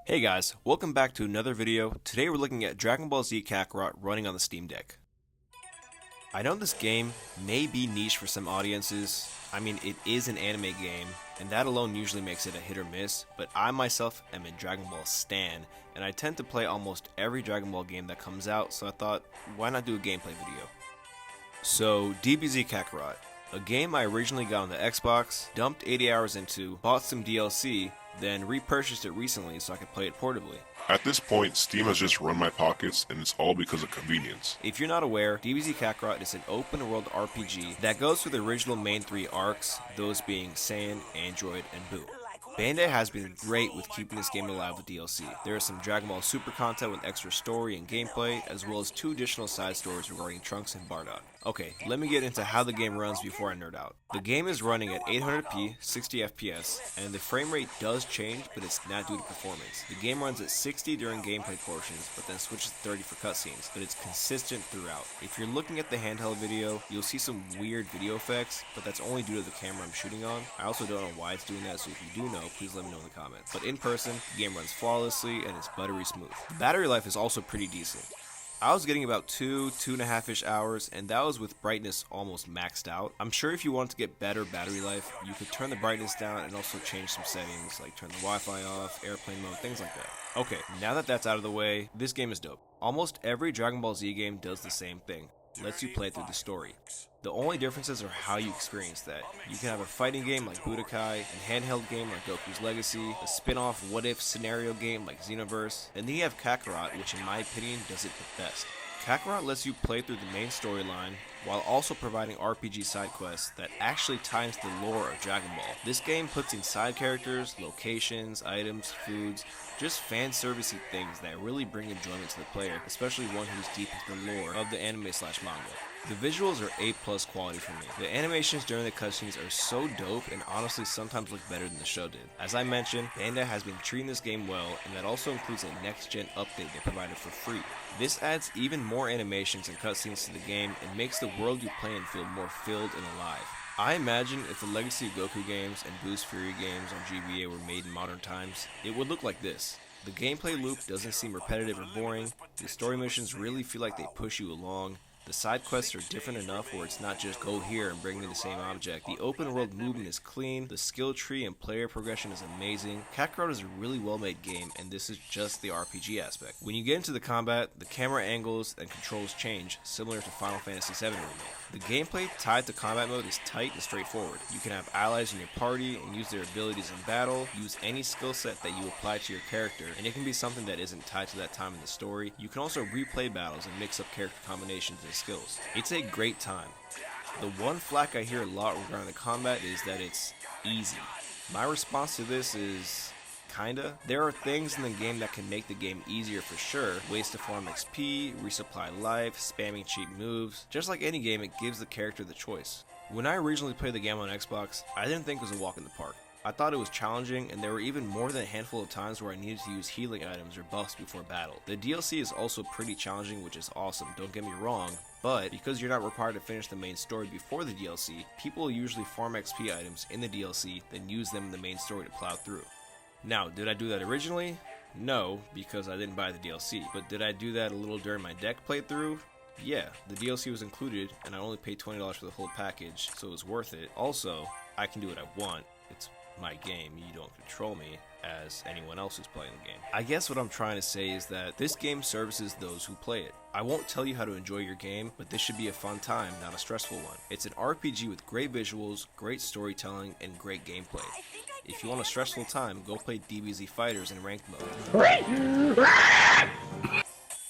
Hey guys, welcome back to another video. Today we're looking at Dragon Ball Z Kakarot running on the Steam Deck. I know this game may be niche for some audiences. I mean, it is an anime game, and that alone usually makes it a hit or miss, but I myself am a Dragon Ball stan, and I tend to play almost every Dragon Ball game that comes out, so I thought, why not do a gameplay video? So, DBZ Kakarot, a game I originally got on the Xbox, dumped 80 hours into, bought some DLC, then repurchased it recently so I could play it portably. At this point, Steam has just run my pockets, and it's all because of convenience. If you're not aware, DBZ Kakarot is an open-world RPG that goes through the original main three arcs, those being Saiyan, Android, and Buu. Bandai has been great with keeping this game alive with DLC. There is some Dragon Ball Super content with extra story and gameplay, as well as 2 additional side stories regarding Trunks and Bardock. Okay, let me get into how the game runs before I nerd out. The game is running at 800p, 60 FPS, and the frame rate does change, but it's not due to performance. The game runs at 60 during gameplay portions, but then switches to 30 for cutscenes, but it's consistent throughout. If you're looking at the handheld video, you'll see some weird video effects, but that's only due to the camera I'm shooting on. I also don't know why it's doing that, so if you do know, please let me know in the comments. But in person, the game runs flawlessly and it's buttery smooth. The battery life is also pretty decent. I was getting about 2.5-ish hours, and that was with brightness almost maxed out. I'm sure if you want to get better battery life, you could turn the brightness down and also change some settings, like turn the Wi-Fi off, airplane mode, things like that. Okay, now that that's out of the way, this game is dope. Almost every Dragon Ball Z game does the same thing. Lets you play through the story. The only differences are how you experience that. You can have a fighting game like Budokai, an handheld game like Goku's Legacy, a spin-off what-if scenario game like Xenoverse, and then you have Kakarot, which in my opinion does it the best. Kakarot lets you play through the main storyline, while also providing RPG side quests that actually tie into the lore of Dragon Ball. This game puts in side characters, locations, items, foods, just fan servicey things that really bring enjoyment to the player, especially one who's deep into the lore of the anime/manga. The visuals are A+ quality for me. The animations during the cutscenes are so dope and honestly sometimes look better than the show did. As I mentioned, Bandai has been treating this game well, and that also includes a next-gen update they provided for free. This adds even more animations and cutscenes to the game and makes the world you play in feel more filled and alive. I imagine if the Legacy Goku games and Boo's Fury games on GBA were made in modern times, it would look like this. The gameplay loop doesn't seem repetitive or boring, the story missions really feel like they push you along, the side quests are different enough where it's not just go here and bring me the same object. The open world movement is clean, the skill tree and player progression is amazing. Kakarot is a really well made game, and this is just the RPG aspect. When you get into the combat, the camera angles and controls change, similar to Final Fantasy VII Remake. The gameplay tied to combat mode is tight and straightforward. You can have allies in your party and use their abilities in battle, use any skill set that you apply to your character, and it can be something that isn't tied to that time in the story. You can also replay battles and mix up character combinations and skills. It's a great time. The one flack I hear a lot regarding the combat is that it's easy. My response to this is kinda. There are things in the game that can make the game easier for sure. Ways to farm XP, resupply life, spamming cheap moves. Just like any game, it gives the character the choice. When I originally played the game on Xbox, I didn't think it was a walk in the park. I thought it was challenging, and there were even more than a handful of times where I needed to use healing items or buffs before battle. The DLC is also pretty challenging, which is awesome, don't get me wrong, but because you're not required to finish the main story before the DLC, people will usually farm XP items in the DLC, then use them in the main story to plow through. Now, did I do that originally? No, because I didn't buy the DLC, but did I do that a little during my deck playthrough? Yeah, the DLC was included, and I only paid $20 for the whole package, so it was worth it. Also, I can do what I want. It's my game, you don't control me as anyone else who's playing the game. I guess what I'm trying to say is that this game services those who play it. I won't tell you how to enjoy your game, but this should be a fun time, not a stressful one. It's an RPG with great visuals, great storytelling, and great gameplay. If you want a stressful time, go play DBZ Fighters in ranked mode.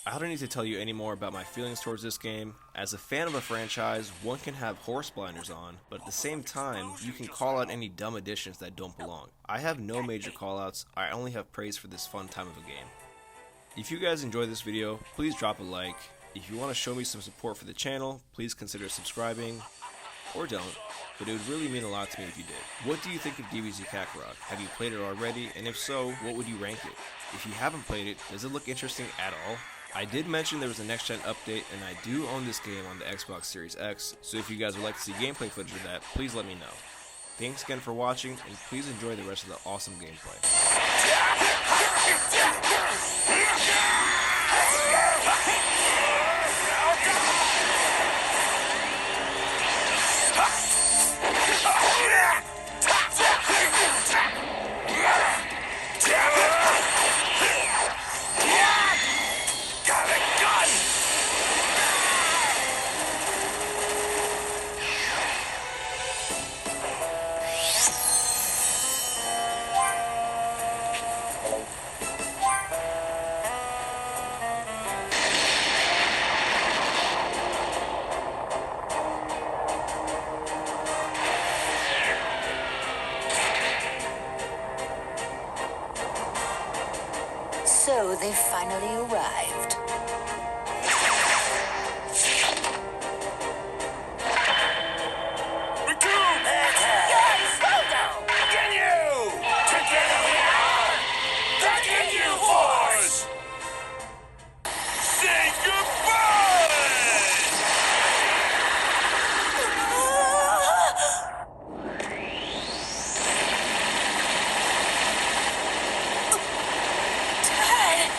I don't need to tell you any more about my feelings towards this game. As a fan of a franchise, one can have horse blinders on, but at the same time, you can call out any dumb additions that don't belong. I have no major callouts, I only have praise for this fun time of a game. If you guys enjoyed this video, please drop a like. If you want to show me some support for the channel, please consider subscribing, or don't, but it would really mean a lot to me if you did. What do you think of DBZ Kakarot? Have you played it already? And if so, what would you rank it? If you haven't played it, does it look interesting at all? I did mention there was a next-gen update, and I do own this game on the Xbox Series X, so if you guys would like to see gameplay footage of that, please let me know. Thanks again for watching, and please enjoy the rest of the awesome gameplay. So they finally arrived. Guys, slow down! Can you? Together we are the Ginyu Force! Say goodbye! Dad!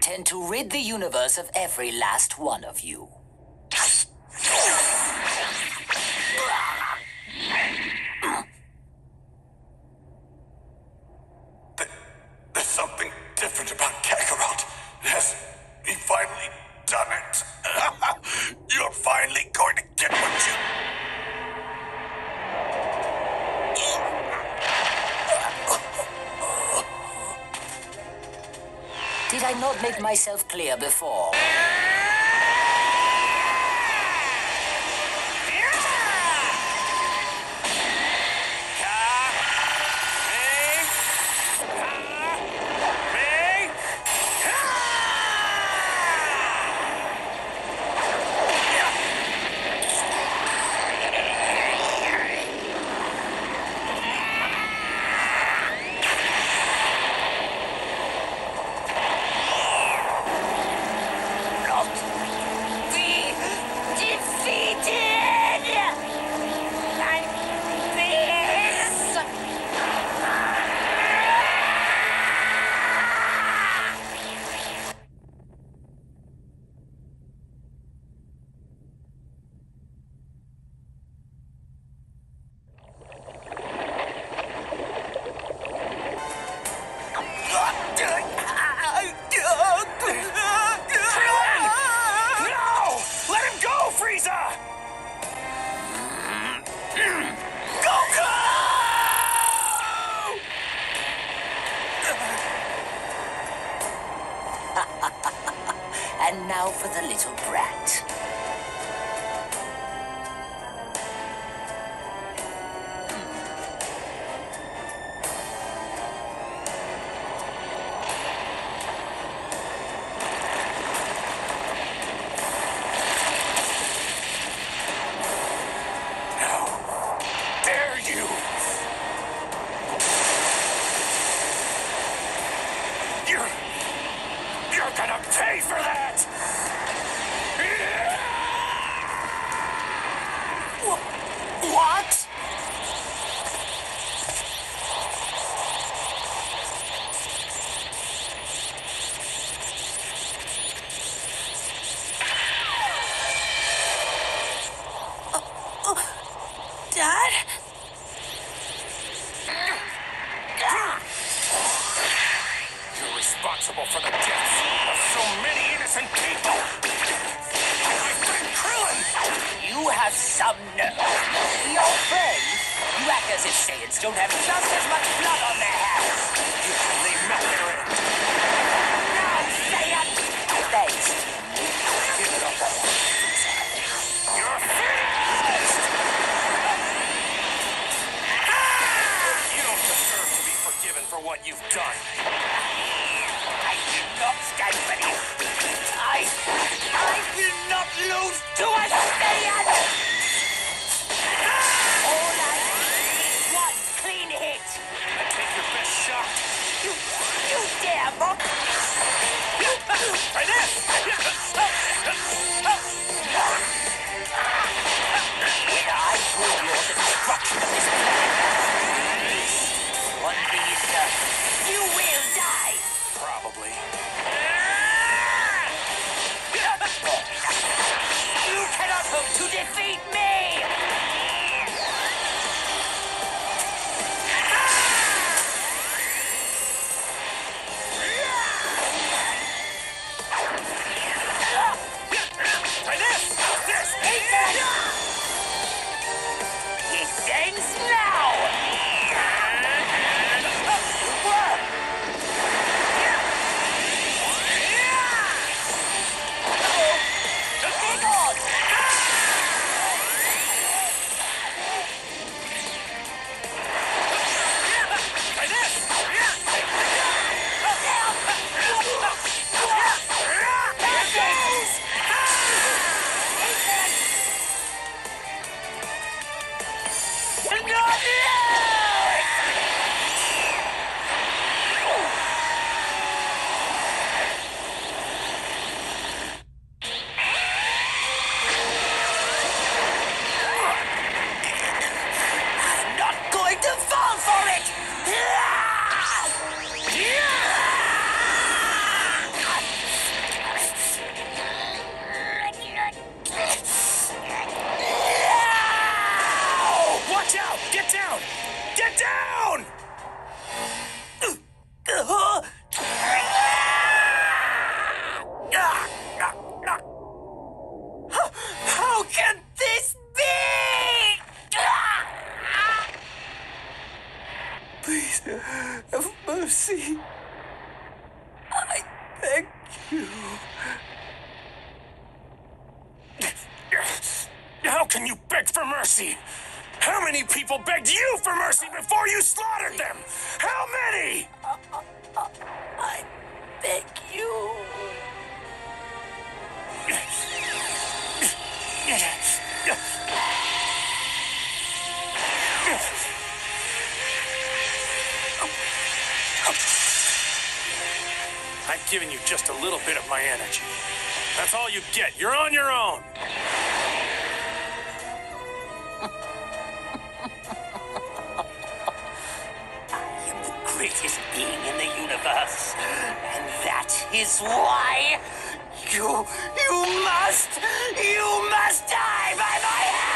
Tend to rid the universe of every last one of you. There's something different about Kakarot. Yes, he finally done it. You're finally going to get what you... Did I not make myself clear before? And now for the little brat. You're gonna pay for that! What? Dad? You're responsible for the deaths of so many innocent people! I've been Krillin! You have some nerve. Your friends, you act as if Saiyans don't have just as much blood on their hands. You can leave Melter in. Now, Saiyan! Thanks. Give it up all. You're finished! You don't deserve to be forgiven for what you've done. I will not stand for this. I will not lose to a Saiyan! All I need is one clean hit. Take your best shot. You dare, mock! Try this! When I will your destruction of this planet, one being you will die! defeat me! Try this! This! It ends now! Try this! I'm not going to fall for it! Watch out! Get down! Get down! How can this be? Please, have mercy. I beg you. How can you beg for mercy? How many people begged you for mercy before you slaughtered them? How many? I beg you. I've given you just a little bit of my energy. That's all you get. You're on your own. I am the greatest being in the universe. And that is why you must die by my hand!